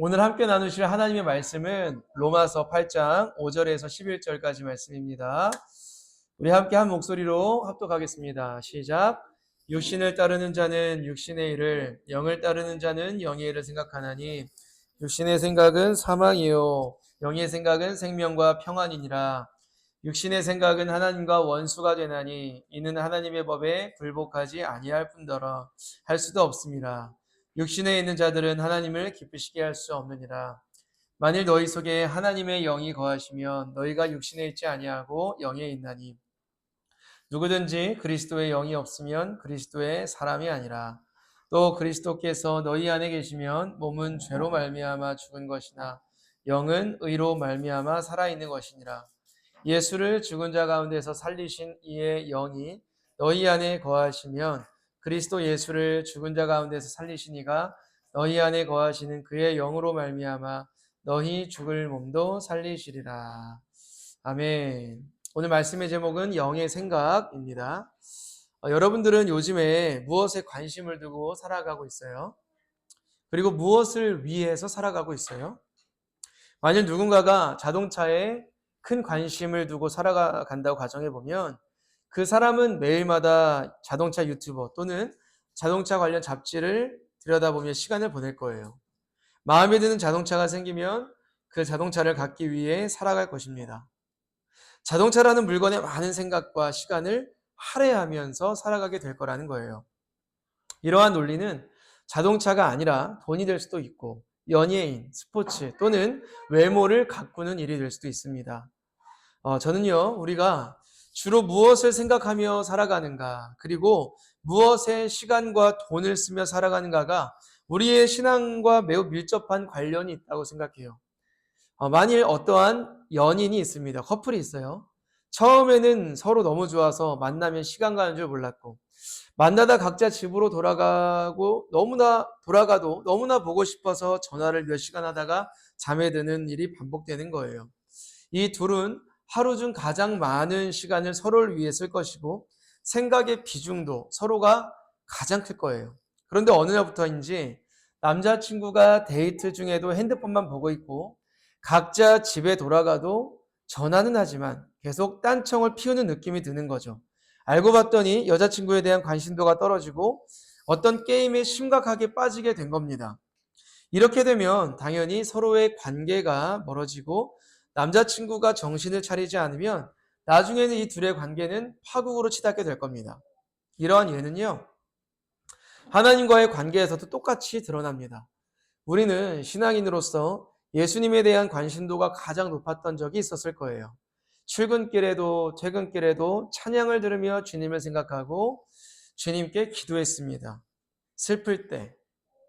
오늘 함께 나누실 하나님의 말씀은 로마서 8장 5절에서 11절까지 말씀입니다. 우리 함께 한 목소리로 합독하겠습니다. 시작. 육신을 따르는 자는 육신의 일을, 영을 따르는 자는 영의 일을 생각하나니 육신의 생각은 사망이요 영의 생각은 생명과 평안이니라. 육신의 생각은 하나님과 원수가 되나니 이는 하나님의 법에 굴복하지 아니할 뿐더러 할 수도 없습니다. 육신에 있는 자들은 하나님을 기쁘시게 할 수 없느니라. 만일 너희 속에 하나님의 영이 거하시면 너희가 육신에 있지 아니하고 영에 있나니 누구든지 그리스도의 영이 없으면 그리스도의 사람이 아니라. 또 그리스도께서 너희 안에 계시면 몸은 죄로 말미암아 죽은 것이나 영은 의로 말미암아 살아있는 것이니라. 예수를 죽은 자 가운데서 살리신 이의 영이 너희 안에 거하시면 그리스도 예수를 죽은 자 가운데서 살리신 이가 너희 안에 거하시는 그의 영으로 말미암아 너희 죽을 몸도 살리시리라. 아멘. 오늘 말씀의 제목은 영의 생각입니다. 여러분들은 요즘에 무엇에 관심을 두고 살아가고 있어요? 그리고 무엇을 위해서 살아가고 있어요? 만일 누군가가 자동차에 큰 관심을 두고 살아간다고 가정해보면 그 사람은 매일마다 자동차 유튜버 또는 자동차 관련 잡지를 들여다보며 시간을 보낼 거예요. 마음에 드는 자동차가 생기면 그 자동차를 갖기 위해 살아갈 것입니다. 자동차라는 물건에 많은 생각과 시간을 할애하면서 살아가게 될 거라는 거예요. 이러한 논리는 자동차가 아니라 돈이 될 수도 있고 연예인, 스포츠 또는 외모를 가꾸는 일이 될 수도 있습니다. 저는요, 우리가 주로 무엇을 생각하며 살아가는가, 그리고 무엇에 시간과 돈을 쓰며 살아가는가가 우리의 신앙과 매우 밀접한 관련이 있다고 생각해요. 만일 어떠한 연인이 있습니다. 커플이 있어요. 처음에는 서로 너무 좋아서 만나면 시간 가는 줄 몰랐고, 만나다 각자 집으로 돌아가도 너무나 보고 싶어서 전화를 몇 시간 하다가 잠에 드는 일이 반복되는 거예요. 이 둘은 하루 중 가장 많은 시간을 서로를 위해 쓸 것이고 생각의 비중도 서로가 가장 클 거예요. 그런데 어느 날부터인지 남자친구가 데이트 중에도 핸드폰만 보고 있고 각자 집에 돌아가도 전화는 하지만 계속 딴청을 피우는 느낌이 드는 거죠. 알고 봤더니 여자친구에 대한 관심도가 떨어지고 어떤 게임에 심각하게 빠지게 된 겁니다. 이렇게 되면 당연히 서로의 관계가 멀어지고 남자친구가 정신을 차리지 않으면 나중에는 이 둘의 관계는 파국으로 치닫게 될 겁니다. 이러한 예는요, 하나님과의 관계에서도 똑같이 드러납니다. 우리는 신앙인으로서 예수님에 대한 관심도가 가장 높았던 적이 있었을 거예요. 출근길에도 퇴근길에도 찬양을 들으며 주님을 생각하고 주님께 기도했습니다. 슬플 때,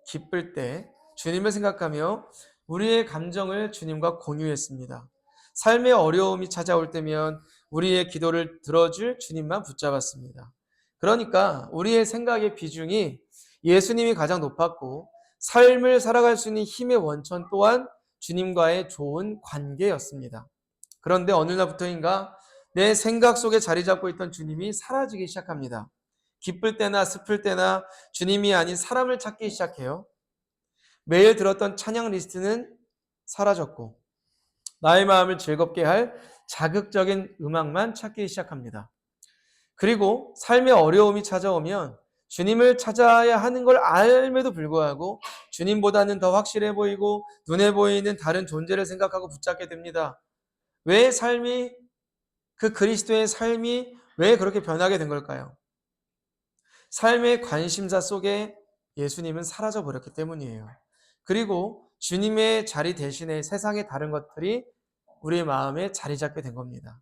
기쁠 때 주님을 생각하며 우리의 감정을 주님과 공유했습니다. 삶의 어려움이 찾아올 때면 우리의 기도를 들어줄 주님만 붙잡았습니다. 그러니까 우리의 생각의 비중이 예수님이 가장 높았고 삶을 살아갈 수 있는 힘의 원천 또한 주님과의 좋은 관계였습니다. 그런데 어느 날부터인가 내 생각 속에 자리 잡고 있던 주님이 사라지기 시작합니다. 기쁠 때나 슬플 때나 주님이 아닌 사람을 찾기 시작해요. 매일 들었던 찬양 리스트는 사라졌고 나의 마음을 즐겁게 할 자극적인 음악만 찾기 시작합니다. 그리고 삶의 어려움이 찾아오면 주님을 찾아야 하는 걸 알매도 불구하고 주님보다는 더 확실해 보이고 눈에 보이는 다른 존재를 생각하고 붙잡게 됩니다. 왜 그 그리스도의 삶이 왜 그렇게 변하게 된 걸까요? 삶의 관심사 속에 예수님은 사라져 버렸기 때문이에요. 그리고 주님의 자리 대신에 세상의 다른 것들이 우리의 마음에 자리 잡게 된 겁니다.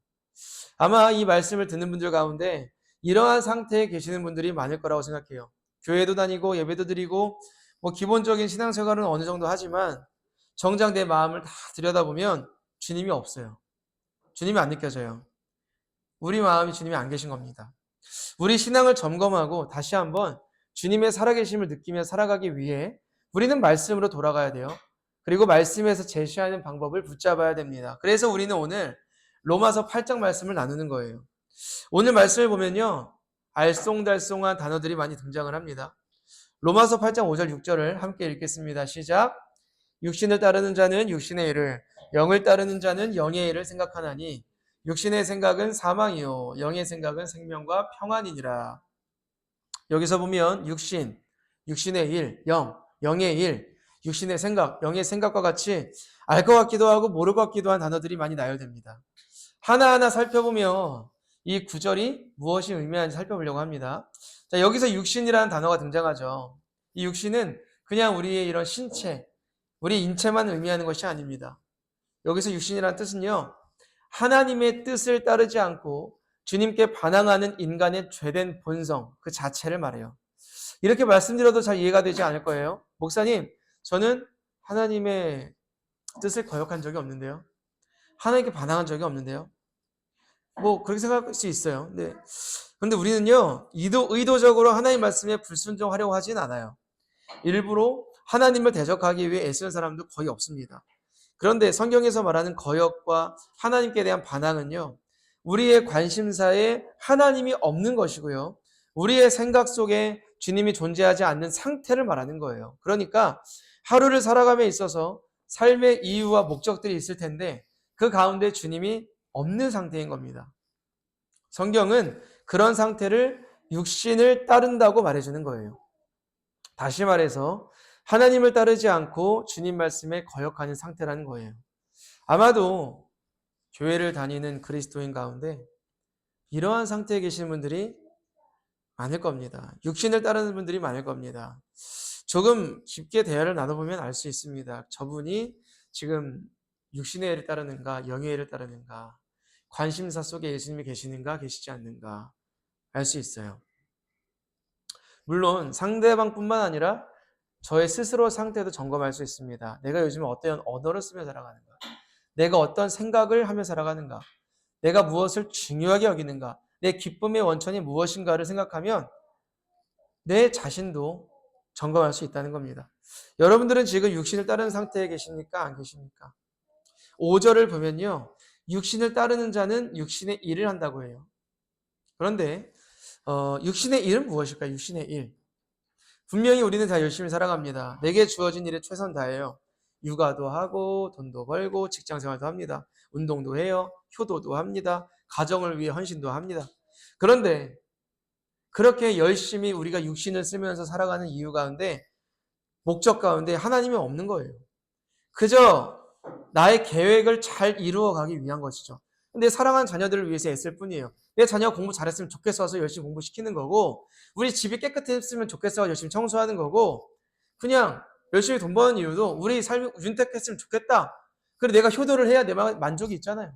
아마 이 말씀을 듣는 분들 가운데 이러한 상태에 계시는 분들이 많을 거라고 생각해요. 교회도 다니고 예배도 드리고 기본적인 신앙생활은 어느 정도 하지만 정작 내 마음을 다 들여다보면 주님이 없어요. 주님이 안 느껴져요. 우리 마음이 주님이 안 계신 겁니다. 우리 신앙을 점검하고 다시 한번 주님의 살아계심을 느끼며 살아가기 위해 우리는 말씀으로 돌아가야 돼요. 그리고 말씀에서 제시하는 방법을 붙잡아야 됩니다. 그래서 우리는 오늘 로마서 8장 말씀을 나누는 거예요. 오늘 말씀을 보면요, 알쏭달쏭한 단어들이 많이 등장을 합니다. 로마서 8장 5절 6절을 함께 읽겠습니다. 시작. 육신을 따르는 자는 육신의 일을, 영을 따르는 자는 영의 일을 생각하나니 육신의 생각은 사망이요 영의 생각은 생명과 평안이니라. 여기서 보면 육신의 일, 영의 일, 육신의 생각, 영의 생각과 같이 알 것 같기도 하고 모를 것 같기도 한 단어들이 많이 나열됩니다. 하나하나 살펴보면 이 구절이 무엇이 의미하는지 살펴보려고 합니다. 자, 여기서 육신이라는 단어가 등장하죠. 이 육신은 그냥 우리의 이런 신체, 우리 인체만 의미하는 것이 아닙니다. 여기서 육신이라는 뜻은요, 하나님의 뜻을 따르지 않고 주님께 반항하는 인간의 죄된 본성 그 자체를 말해요. 이렇게 말씀드려도 잘 이해가 되지 않을 거예요. 목사님, 저는 하나님의 뜻을 거역한 적이 없는데요. 하나님께 반항한 적이 없는데요. 뭐 그렇게 생각할 수 있어요. 근데 우리는요, 의도적으로 하나님 말씀에 불순종하려고 하진 않아요. 일부러 하나님을 대적하기 위해 애쓰는 사람도 거의 없습니다. 그런데 성경에서 말하는 거역과 하나님께 대한 반항은요, 우리의 관심사에 하나님이 없는 것이고요, 우리의 생각 속에 주님이 존재하지 않는 상태를 말하는 거예요. 그러니까 하루를 살아감에 있어서 삶의 이유와 목적들이 있을 텐데 그 가운데 주님이 없는 상태인 겁니다. 성경은 그런 상태를 육신을 따른다고 말해주는 거예요. 다시 말해서 하나님을 따르지 않고 주님 말씀에 거역하는 상태라는 거예요. 아마도 교회를 다니는 그리스도인 가운데 이러한 상태에 계신 분들이 많을 겁니다. 육신을 따르는 분들이 많을 겁니다. 조금 깊게 대화를 나눠보면 알 수 있습니다. 저분이 지금 육신의 일을 따르는가, 영의 일을 따르는가, 관심사 속에 예수님이 계시는가, 계시지 않는가 알 수 있어요. 물론 상대방뿐만 아니라 저의 스스로 상태도 점검할 수 있습니다. 내가 요즘 어떤 언어를 쓰며 살아가는가, 내가 어떤 생각을 하며 살아가는가, 내가 무엇을 중요하게 여기는가, 내 기쁨의 원천이 무엇인가를 생각하면 내 자신도 점검할 수 있다는 겁니다. 여러분들은 지금 육신을 따르는 상태에 계십니까? 안 계십니까? 5절을 보면요, 육신을 따르는 자는 육신의 일을 한다고 해요. 그런데 육신의 일은 무엇일까요? 육신의 일. 분명히 우리는 다 열심히 살아갑니다. 내게 주어진 일에 최선 다해요. 육아도 하고 돈도 벌고 직장생활도 합니다. 운동도 해요. 효도도 합니다. 가정을 위해 헌신도 합니다. 그런데 그렇게 열심히 우리가 육신을 쓰면서 살아가는 이유 가운데, 목적 가운데 하나님이 없는 거예요. 그저 나의 계획을 잘 이루어가기 위한 것이죠. 내 사랑하는 자녀들을 위해서 애쓸 뿐이에요. 내 자녀가 공부 잘했으면 좋겠어서 열심히 공부시키는 거고, 우리 집이 깨끗했으면 좋겠어서 열심히 청소하는 거고, 그냥 열심히 돈 버는 이유도 우리 삶이 윤택했으면 좋겠다. 그리고 내가 효도를 해야 내 만족이 있잖아요.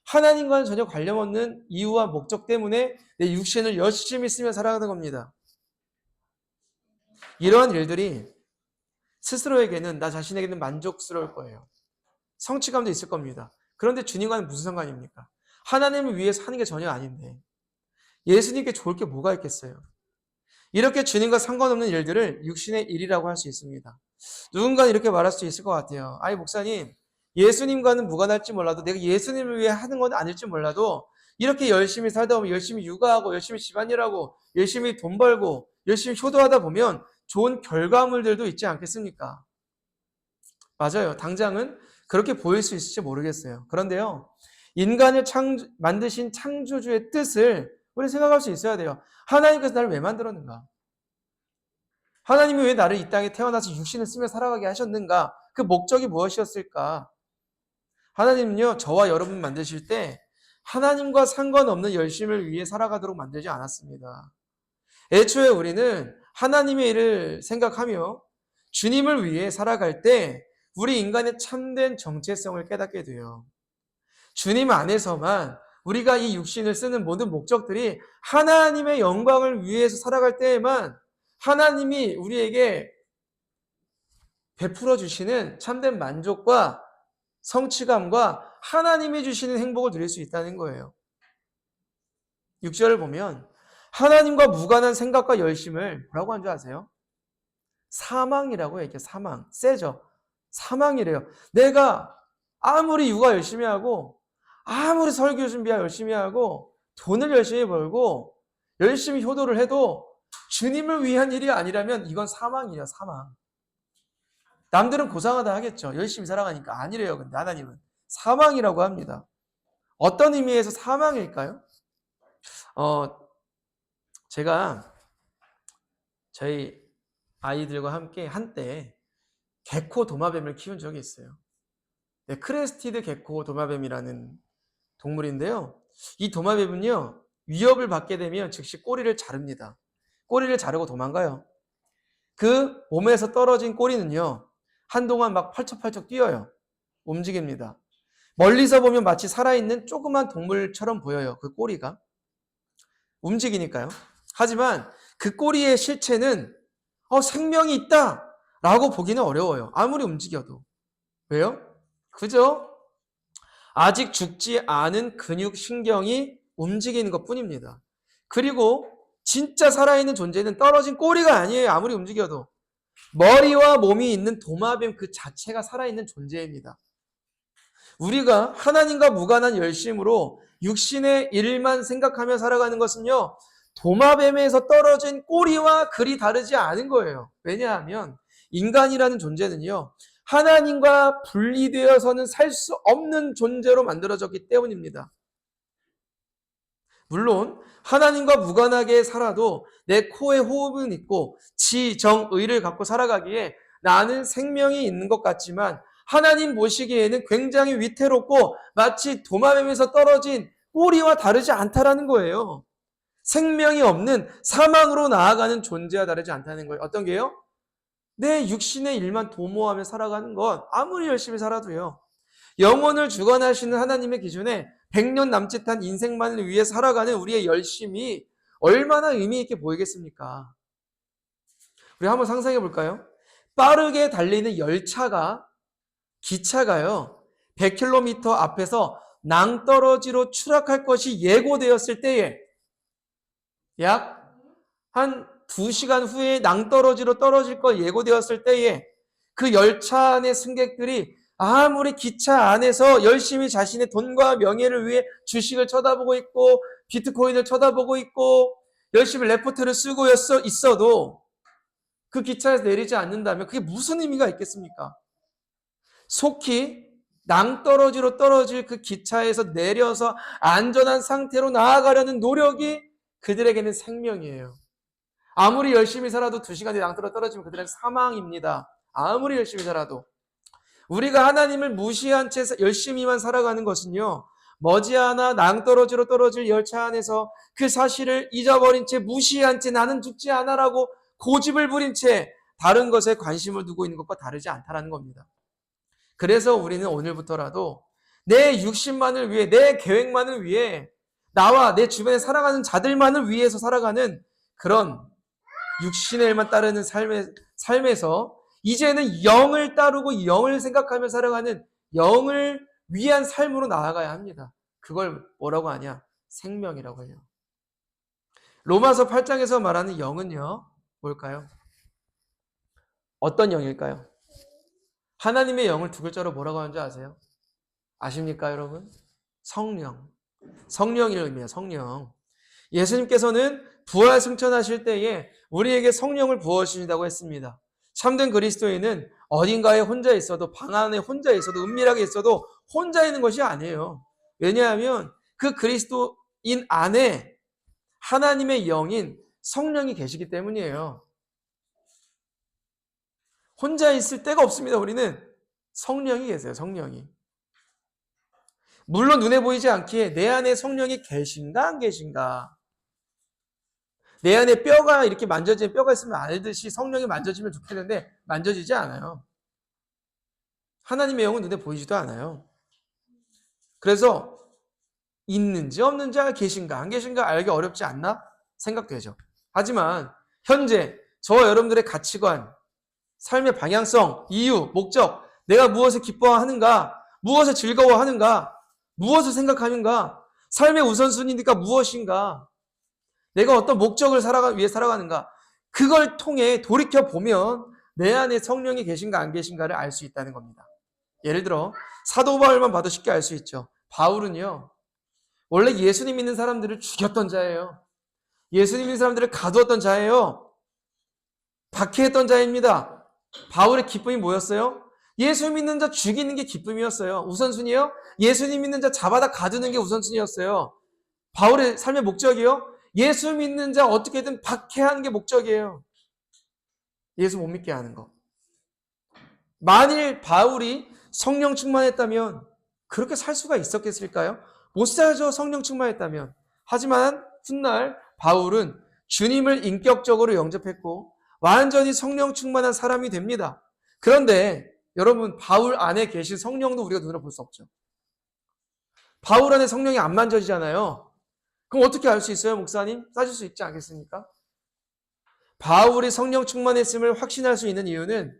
하나님과는 전혀 관련 없는 이유와 목적 때문에 내 육신을 열심히 쓰며 살아가는 겁니다. 이러한 일들이 스스로에게는, 나 자신에게는 만족스러울 거예요. 성취감도 있을 겁니다. 그런데 주님과는 무슨 상관입니까? 하나님을 위해서 하는 게 전혀 아닌데 예수님께 좋을 게 뭐가 있겠어요? 이렇게 주님과 상관없는 일들을 육신의 일이라고 할 수 있습니다. 누군가는 이렇게 말할 수 있을 것 같아요. 아니 목사님, 예수님과는 무관할지 몰라도, 내가 예수님을 위해 하는 건 아닐지 몰라도 이렇게 열심히 살다 보면, 열심히 육아하고 열심히 집안일하고 열심히 돈 벌고 열심히 효도하다 보면 좋은 결과물들도 있지 않겠습니까? 맞아요. 당장은 그렇게 보일 수 있을지 모르겠어요. 그런데요, 인간을 만드신 창조주의 뜻을 우리 생각할 수 있어야 돼요. 하나님께서 나를 왜 만들었는가? 하나님이 왜 나를 이 땅에 태어나서 육신을 쓰며 살아가게 하셨는가? 그 목적이 무엇이었을까? 하나님은요, 저와 여러분 만드실 때 하나님과 상관없는 열심을 위해 살아가도록 만들지 않았습니다. 애초에 우리는 하나님의 일을 생각하며 주님을 위해 살아갈 때 우리 인간의 참된 정체성을 깨닫게 돼요. 주님 안에서만 우리가 이 육신을 쓰는 모든 목적들이 하나님의 영광을 위해서 살아갈 때에만 하나님이 우리에게 베풀어 주시는 참된 만족과 성취감과 하나님이 주시는 행복을 누릴 수 있다는 거예요. 6절을 보면 하나님과 무관한 생각과 열심을 뭐라고 한 줄 아세요? 사망이라고 얘기해요. 사망. 세죠? 사망이래요. 내가 아무리 육아 열심히 하고 아무리 설교 준비 열심히 하고 돈을 열심히 벌고 열심히 효도를 해도 주님을 위한 일이 아니라면 이건 사망이에요. 사망. 남들은 고상하다 하겠죠. 열심히 살아가니까. 아니래요. 근데 하나님은 사망이라고 합니다. 어떤 의미에서 사망일까요? 제가 저희 아이들과 함께 한때 개코 도마뱀을 키운 적이 있어요. 네, 크레스티드 개코 도마뱀이라는 동물인데요. 이 도마뱀은요, 위협을 받게 되면 즉시 꼬리를 자릅니다. 꼬리를 자르고 도망가요. 그 몸에서 떨어진 꼬리는요, 한동안 막 펄쩍펄쩍 뛰어요. 움직입니다. 멀리서 보면 마치 살아있는 조그만 동물처럼 보여요. 그 꼬리가. 움직이니까요. 하지만 그 꼬리의 실체는 생명이 있다! 라고 보기는 어려워요. 아무리 움직여도. 왜요? 그죠? 아직 죽지 않은 근육, 신경이 움직이는 것 뿐입니다. 그리고 진짜 살아있는 존재는 떨어진 꼬리가 아니에요. 아무리 움직여도. 머리와 몸이 있는 도마뱀 그 자체가 살아있는 존재입니다. 우리가 하나님과 무관한 열심으로 육신의 일만 생각하며 살아가는 것은요, 도마뱀에서 떨어진 꼬리와 그리 다르지 않은 거예요. 왜냐하면 인간이라는 존재는요, 하나님과 분리되어서는 살 수 없는 존재로 만들어졌기 때문입니다. 물론 하나님과 무관하게 살아도 내 코에 호흡은 있고 지정의를 갖고 살아가기에 나는 생명이 있는 것 같지만 하나님 보시기에는 굉장히 위태롭고 마치 도마뱀에서 떨어진 꼬리와 다르지 않다라는 거예요. 생명이 없는 사망으로 나아가는 존재와 다르지 않다는 거예요. 어떤 게요? 내 육신의 일만 도모하며 살아가는 것, 아무리 열심히 살아도요. 영혼을 주관하시는 하나님의 기준에 100년 남짓한 인생만을 위해 살아가는 우리의 열심이 얼마나 의미 있게 보이겠습니까? 우리 한번 상상해 볼까요? 빠르게 달리는 열차가, 기차가요, 100km 앞에서 낭떠러지로 추락할 것이 예고되었을 때에 약 한 2시간 후에 낭떠러지로 떨어질 거 예고되었을 때에 그 열차 안의 승객들이 아무리 기차 안에서 열심히 자신의 돈과 명예를 위해 주식을 쳐다보고 있고 비트코인을 쳐다보고 있고 열심히 레포트를 쓰고 있어도 그 기차에서 내리지 않는다면 그게 무슨 의미가 있겠습니까? 속히 낭떠러지로 떨어질 그 기차에서 내려서 안전한 상태로 나아가려는 노력이 그들에게는 생명이에요. 아무리 열심히 살아도 2시간 뒤에 낭떠러 떨어지면 그들은 사망입니다. 아무리 열심히 살아도. 우리가 하나님을 무시한 채 열심히만 살아가는 것은요, 머지않아 낭떠러지로 떨어질 열차 안에서 그 사실을 잊어버린 채 무시한 채 나는 죽지 않아라고 고집을 부린 채 다른 것에 관심을 두고 있는 것과 다르지 않다라는 겁니다. 그래서 우리는 오늘부터라도 내 육신만을 위해, 내 계획만을 위해, 나와 내 주변에 살아가는 자들만을 위해서 살아가는 그런 육신의 일만 따르는 삶에서 이제는 영을 따르고 영을 생각하며 살아가는 영을 위한 삶으로 나아가야 합니다. 그걸 뭐라고 하냐? 생명이라고 해요. 로마서 8장에서 말하는 영은요, 뭘까요? 어떤 영일까요? 하나님의 영을 두 글자로 뭐라고 하는지 아세요? 아십니까, 여러분? 성령. 성령을 의미해요, 성령. 예수님께서는 부활 승천하실 때에 우리에게 성령을 부어주신다고 했습니다. 참된 그리스도인은 어딘가에 혼자 있어도, 방 안에 혼자 있어도, 은밀하게 있어도 혼자 있는 것이 아니에요. 왜냐하면 그 그리스도인 안에 하나님의 영인 성령이 계시기 때문이에요. 혼자 있을 데가 없습니다. 우리는 성령이 계세요. 성령이. 물론 눈에 보이지 않기에 내 안에 성령이 계신가 안 계신가, 내 안에 뼈가 이렇게 만져지는 뼈가 있으면 알듯이 성령이 만져지면 좋겠는데 만져지지 않아요. 하나님의 영은 눈에 보이지도 않아요. 그래서 있는지 없는지, 계신가 안 계신가 알기 어렵지 않나 생각되죠. 하지만 현재 저와 여러분들의 가치관, 삶의 방향성, 이유, 목적, 내가 무엇을 기뻐하는가, 무엇을 즐거워하는가, 무엇을 생각하는가, 삶의 우선순위니까 무엇인가, 내가 어떤 목적을 위해 살아가는가, 그걸 통해 돌이켜보면 내 안에 성령이 계신가 안 계신가를 알 수 있다는 겁니다. 예를 들어 사도 바울만 봐도 쉽게 알 수 있죠. 바울은요, 원래 예수님 믿는 사람들을 죽였던 자예요. 예수님 믿는 사람들을 가두었던 자예요. 박해했던 자입니다. 바울의 기쁨이 뭐였어요? 예수 믿는 자 죽이는 게 기쁨이었어요. 우선순위요? 예수님 믿는 자 잡아다 가두는 게 우선순위였어요. 바울의 삶의 목적이요? 예수 믿는 자 어떻게든 박해하는 게 목적이에요. 예수 못 믿게 하는 거. 만일 바울이 성령 충만했다면 그렇게 살 수가 있었겠을까요? 못 살죠, 성령 충만했다면. 하지만 훗날 바울은 주님을 인격적으로 영접했고 완전히 성령 충만한 사람이 됩니다. 그런데 여러분, 바울 안에 계신 성령도 우리가 눈으로 볼 수 없죠. 바울 안에 성령이 안 만져지잖아요. 그럼 어떻게 알 수 있어요, 목사님? 따질 수 있지 않겠습니까? 바울이 성령 충만했음을 확신할 수 있는 이유는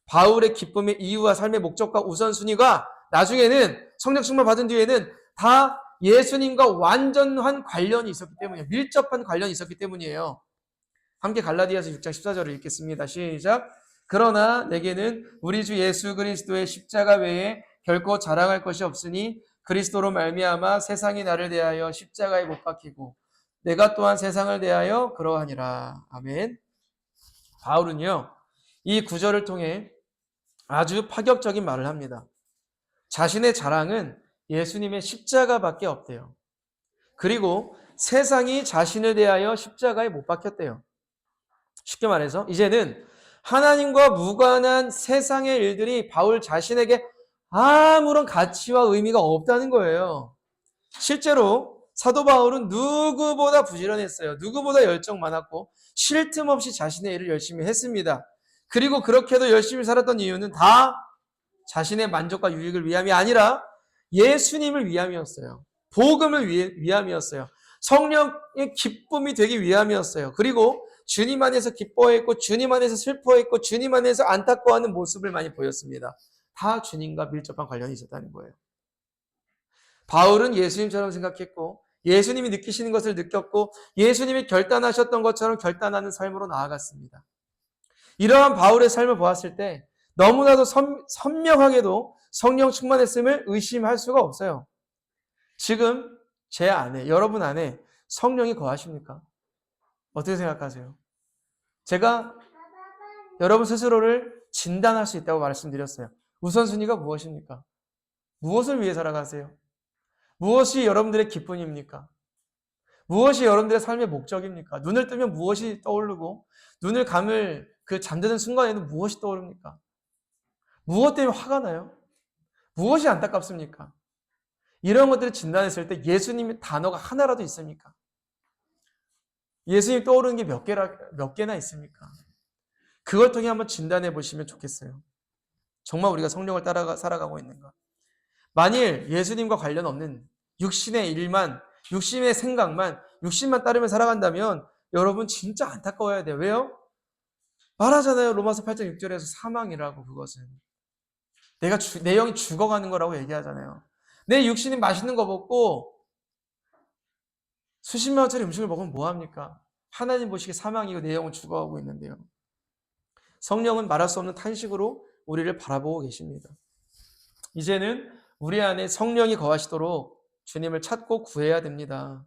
바울의 기쁨의 이유와 삶의 목적과 우선순위가 나중에는 성령 충만 받은 뒤에는 다 예수님과 완전한 관련이 있었기 때문이에요. 밀접한 관련이 있었기 때문이에요. 함께 갈라디아서 6장 14절을 읽겠습니다. 시작. 그러나 내게는 우리 주 예수 그리스도의 십자가 외에 결코 자랑할 것이 없으니 그리스도로 말미암아 세상이 나를 대하여 십자가에 못 박히고 내가 또한 세상을 대하여 그러하니라. 아멘. 바울은요, 이 구절을 통해 아주 파격적인 말을 합니다. 자신의 자랑은 예수님의 십자가밖에 없대요. 그리고 세상이 자신을 대하여 십자가에 못 박혔대요. 쉽게 말해서 이제는 하나님과 무관한 세상의 일들이 바울 자신에게 아무런 가치와 의미가 없다는 거예요. 실제로 사도 바울은 누구보다 부지런했어요. 누구보다 열정 많았고 쉴 틈 없이 자신의 일을 열심히 했습니다. 그리고 그렇게도 열심히 살았던 이유는 다 자신의 만족과 유익을 위함이 아니라 예수님을 위함이었어요. 복음을 위함이었어요. 성령의 기쁨이 되기 위함이었어요. 그리고 주님 안에서 기뻐했고 주님 안에서 슬퍼했고 주님 안에서 안타까워하는 모습을 많이 보였습니다. 다 주님과 밀접한 관련이 있었다는 거예요. 바울은 예수님처럼 생각했고 예수님이 느끼시는 것을 느꼈고 예수님이 결단하셨던 것처럼 결단하는 삶으로 나아갔습니다. 이러한 바울의 삶을 보았을 때 너무나도 선명하게도 성령 충만했음을 의심할 수가 없어요. 지금 제 안에, 여러분 안에 성령이 거하십니까? 어떻게 생각하세요? 제가 여러분 스스로를 진단할 수 있다고 말씀드렸어요. 우선순위가 무엇입니까? 무엇을 위해 살아가세요? 무엇이 여러분들의 기쁨입니까? 무엇이 여러분들의 삶의 목적입니까? 눈을 뜨면 무엇이 떠오르고 눈을 감을 그 잠드는 순간에는 무엇이 떠오릅니까? 무엇 때문에 화가 나요? 무엇이 안타깝습니까? 이런 것들을 진단했을 때 예수님의 단어가 하나라도 있습니까? 예수님 떠오르는 게 몇 개나 있습니까? 그걸 통해 한번 진단해 보시면 좋겠어요. 정말 우리가 성령을 따라 살아가고 있는가? 만일 예수님과 관련 없는 육신의 일만, 육신의 생각만, 육신만 따르며 살아간다면 여러분 진짜 안타까워야 돼요. 왜요? 말하잖아요. 로마서 8장 6절에서 사망이라고. 그것은 내 영이 죽어가는 거라고 얘기하잖아요. 내 육신이 맛있는 거 먹고 수십만 원짜리 음식을 먹으면 뭐합니까? 하나님 보시기에 사망이고 내 영은 죽어가고 있는데요. 성령은 말할 수 없는 탄식으로 우리를 바라보고 계십니다. 이제는 우리 안에 성령이 거하시도록 주님을 찾고 구해야 됩니다.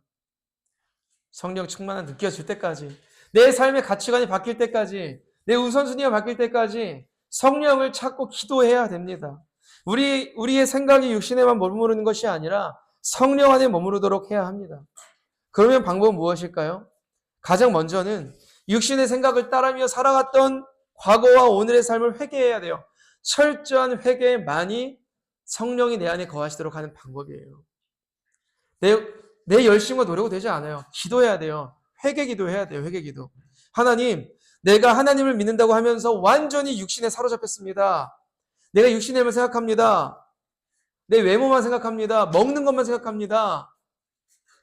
성령 충만한 느껴질 때까지, 내 삶의 가치관이 바뀔 때까지, 내 우선순위가 바뀔 때까지 성령을 찾고 기도해야 됩니다. 우리의 생각이 육신에만 머무르는 것이 아니라 성령 안에 머무르도록 해야 합니다. 그러면 방법은 무엇일까요? 가장 먼저는 육신의 생각을 따르며 살아갔던 과거와 오늘의 삶을 회개해야 돼요. 철저한 회개만이 성령이 내 안에 거하시도록 하는 방법이에요. 내 열심과 노력은 되지 않아요. 기도해야 돼요. 회개 기도해야 돼요. 회개 기도. 하나님, 내가 하나님을 믿는다고 하면서 완전히 육신에 사로잡혔습니다. 내가 육신에만 생각합니다. 내 외모만 생각합니다. 먹는 것만 생각합니다.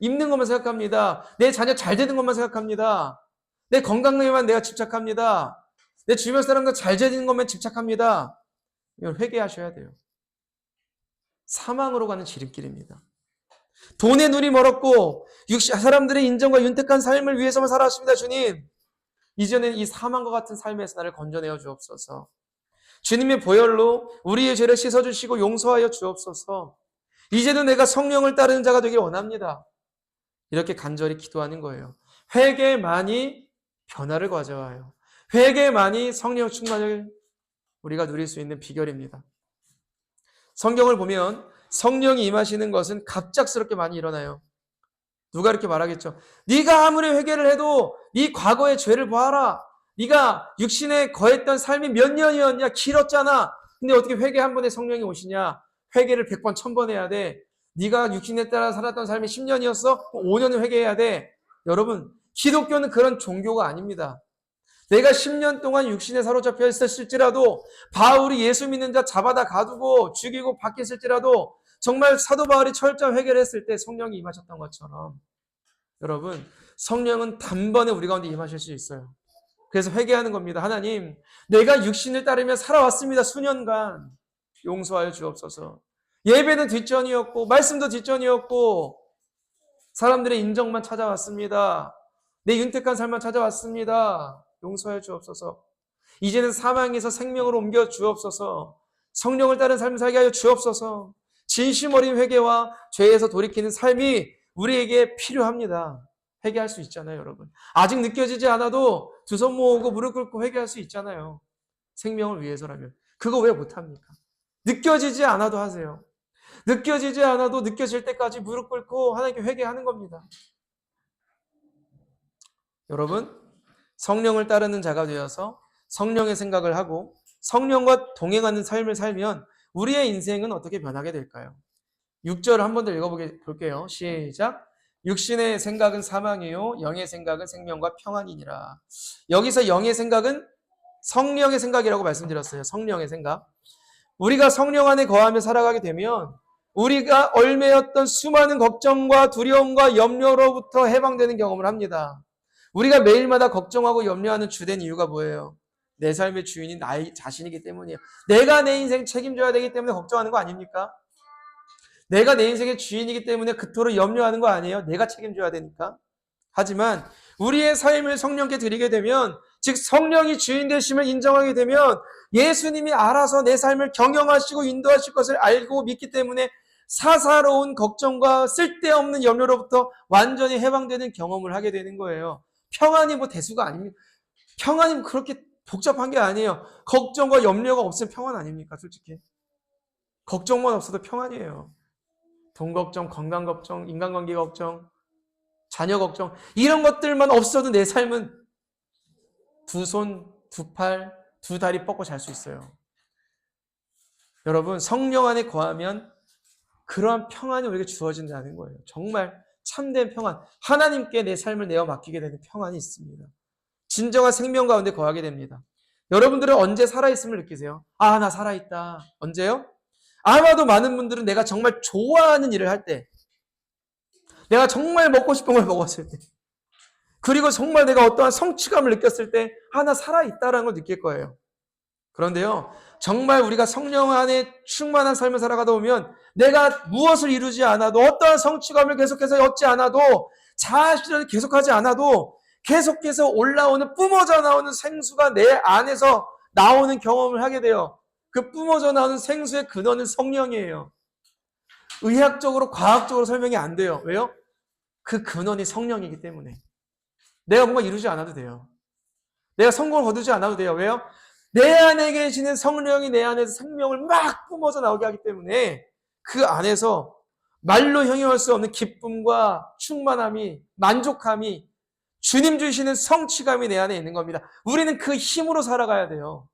입는 것만 생각합니다. 내 자녀 잘 되는 것만 생각합니다. 내 건강에만 내가 집착합니다. 내 주변 사람과 잘 지내는 것만 집착합니다. 이걸 회개하셔야 돼요. 사망으로 가는 지름길입니다. 돈에 눈이 멀었고 사람들의 인정과 윤택한 삶을 위해서만 살아왔습니다. 주님, 이제는 이 사망과 같은 삶에서 나를 건져내어 주옵소서. 주님의 보혈로 우리의 죄를 씻어주시고 용서하여 주옵소서. 이제는 내가 성령을 따르는 자가 되길 원합니다. 이렇게 간절히 기도하는 거예요. 회개만이 변화를 가져와요. 회개만이 성령 충만을 우리가 누릴 수 있는 비결입니다. 성경을 보면 성령이 임하시는 것은 갑작스럽게 많이 일어나요. 누가 이렇게 말하겠죠? 네가 아무리 회개를 해도 네 과거의 죄를 보아라. 네가 육신에 거했던 삶이 몇 년이었냐? 길었잖아. 근데 어떻게 회개 한 번에 성령이 오시냐? 회개를 100번, 1000번 해야 돼. 네가 육신에 따라 살았던 삶이 10년이었어? 5년은 회개해야 돼. 여러분, 기독교는 그런 종교가 아닙니다. 내가 10년 동안 육신에 사로잡혀 있었을지라도 바울이 예수 믿는 자 잡아다 가두고 죽이고 박혔을지라도 정말 사도 바울이 철저히 회개를 했을 때 성령이 임하셨던 것처럼 여러분 성령은 단번에 우리 가운데 임하실 수 있어요. 그래서 회개하는 겁니다. 하나님, 내가 육신을 따르며 살아왔습니다. 수년간 용서하여 주옵소서. 예배는 뒷전이었고 말씀도 뒷전이었고 사람들의 인정만 찾아왔습니다. 내 윤택한 삶만 찾아왔습니다. 용서해 주옵소서. 이제는 사망에서 생명으로 옮겨 주옵소서. 성령을 따른 삶을 살게 하여 주옵소서. 진심 어린 회개와 죄에서 돌이키는 삶이 우리에게 필요합니다. 회개할 수 있잖아요, 여러분. 아직 느껴지지 않아도 두 손 모으고 무릎 꿇고 회개할 수 있잖아요. 생명을 위해서라면. 그거 왜 못합니까? 느껴지지 않아도 하세요. 느껴지지 않아도 느껴질 때까지 무릎 꿇고 하나님께 회개하는 겁니다. 여러분, 성령을 따르는 자가 되어서 성령의 생각을 하고 성령과 동행하는 삶을 살면 우리의 인생은 어떻게 변하게 될까요? 6절 한 번 더 읽어볼게요. 시작. 육신의 생각은 사망이요 영의 생각은 생명과 평안이니라. 여기서 영의 생각은 성령의 생각이라고 말씀드렸어요. 성령의 생각. 우리가 성령 안에 거하며 살아가게 되면 우리가 얽매였던 수많은 걱정과 두려움과 염려로부터 해방되는 경험을 합니다. 우리가 매일마다 걱정하고 염려하는 주된 이유가 뭐예요? 내 삶의 주인이 나의 자신이기 때문이에요. 내가 내 인생 책임져야 되기 때문에 걱정하는 거 아닙니까? 내가 내 인생의 주인이기 때문에 그토록 염려하는 거 아니에요? 내가 책임져야 되니까. 하지만 우리의 삶을 성령께 드리게 되면, 즉 성령이 주인 되심을 인정하게 되면 예수님이 알아서 내 삶을 경영하시고 인도하실 것을 알고 믿기 때문에 사사로운 걱정과 쓸데없는 염려로부터 완전히 해방되는 경험을 하게 되는 거예요. 평안이 뭐 대수가 아닙니다. 평안이 그렇게 복잡한 게 아니에요. 걱정과 염려가 없으면 평안 아닙니까? 솔직히. 걱정만 없어도 평안이에요. 돈 걱정, 건강 걱정, 인간관계 걱정, 자녀 걱정, 이런 것들만 없어도 내 삶은 두 손, 두 팔, 두 다리 뻗고 잘 수 있어요. 여러분, 성령 안에 거하면 그러한 평안이 우리에게 주어진다는 거예요. 정말 참된 평안, 하나님께 내 삶을 내어 맡기게 되는 평안이 있습니다. 진정한 생명 가운데 거하게 됩니다. 여러분들은 언제 살아있음을 느끼세요? 아, 나 살아있다. 언제요? 아마도 많은 분들은 내가 정말 좋아하는 일을 할 때, 내가 정말 먹고 싶은 걸 먹었을 때, 그리고 정말 내가 어떠한 성취감을 느꼈을 때, 아, 나 살아있다라는 걸 느낄 거예요. 그런데요, 정말 우리가 성령 안에 충만한 삶을 살아가다 보면 내가 무엇을 이루지 않아도, 어떠한 성취감을 계속해서 얻지 않아도, 자아실현을 계속하지 않아도 계속해서 올라오는, 뿜어져 나오는 생수가 내 안에서 나오는 경험을 하게 돼요. 그 뿜어져 나오는 생수의 근원은 성령이에요. 의학적으로, 과학적으로 설명이 안 돼요. 왜요? 그 근원이 성령이기 때문에. 내가 뭔가 이루지 않아도 돼요. 내가 성공을 거두지 않아도 돼요. 왜요? 내 안에 계시는 성령이 내 안에서 생명을 막 뿜어져 나오게 하기 때문에 그 안에서 말로 형용할 수 없는 기쁨과 충만함이, 만족함이, 주님 주시는 성취감이 내 안에 있는 겁니다. 우리는 그 힘으로 살아가야 돼요.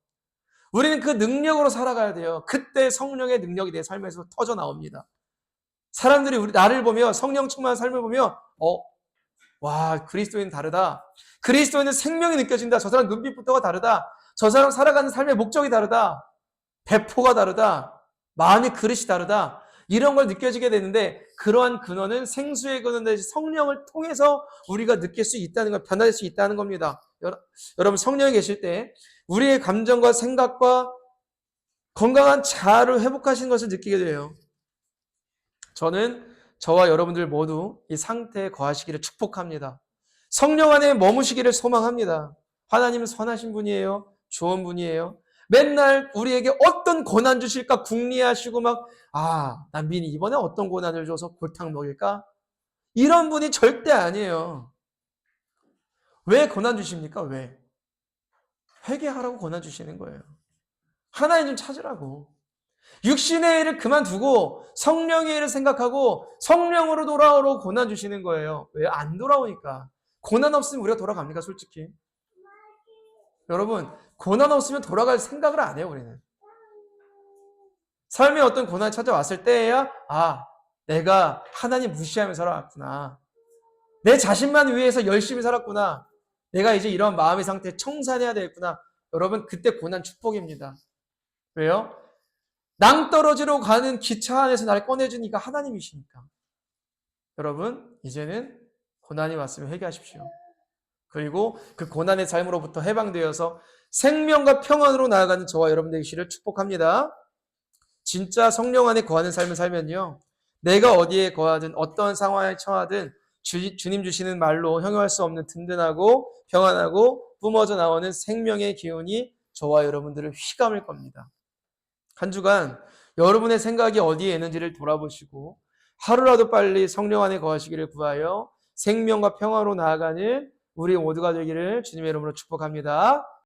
우리는 그 능력으로 살아가야 돼요. 그때 성령의 능력이 내 삶에서 터져 나옵니다. 사람들이 나를 보며, 성령 충만한 삶을 보며 와, 그리스도인은 다르다. 그리스도인은 생명이 느껴진다. 저 사람 눈빛부터가 다르다. 저 사람 살아가는 삶의 목적이 다르다. 배포가 다르다. 마음의 그릇이 다르다. 이런 걸 느껴지게 되는데, 그러한 근원은 생수의 근원인 성령을 통해서 우리가 느낄 수 있다는 것, 변화될 수 있다는 겁니다. 여러분, 성령이 계실 때 우리의 감정과 생각과 건강한 자아를 회복하시는 것을 느끼게 돼요. 저는 저와 여러분들 모두 이 상태에 거하시기를 축복합니다. 성령 안에 머무시기를 소망합니다. 하나님은 선하신 분이에요. 좋은 분이에요. 맨날 우리에게 어떤 고난 주실까 궁리하시고 남빈이 이번에 어떤 고난을 줘서 골탕 먹일까? 이런 분이 절대 아니에요. 왜 고난 주십니까? 왜? 회개하라고 고난 주시는 거예요. 하나님 좀 찾으라고. 육신의 일을 그만두고 성령의 일을 생각하고 성령으로 돌아오라고 고난 주시는 거예요. 왜? 안 돌아오니까. 고난 없으면 우리가 돌아갑니까, 솔직히? 여러분, 고난 없으면 돌아갈 생각을 안 해요, 우리는. 삶에 어떤 고난이 찾아왔을 때에야, 아, 내가 하나님 무시하며 살아왔구나. 내 자신만 위해서 열심히 살았구나. 내가 이제 이런 마음의 상태에 청산해야 되겠구나. 여러분, 그때 고난 축복입니다. 왜요? 낭떠러지로 가는 기차 안에서 날 꺼내주니까 하나님이시니까. 여러분, 이제는 고난이 왔으면 회개하십시오. 그리고 그 고난의 삶으로부터 해방되어서 생명과 평안으로 나아가는 저와 여러분 되시기를 축복합니다. 진짜 성령 안에 거하는 삶을 살면요. 내가 어디에 거하든 어떤 상황에 처하든 주님 주시는 말로 형용할 수 없는 든든하고 평안하고 뿜어져 나오는 생명의 기운이 저와 여러분들을 휘감을 겁니다. 한 주간 여러분의 생각이 어디에 있는지를 돌아보시고 하루라도 빨리 성령 안에 거하시기를 구하여 생명과 평화로 나아가는 우리 모두가 되기를 주님의 이름으로 축복합니다.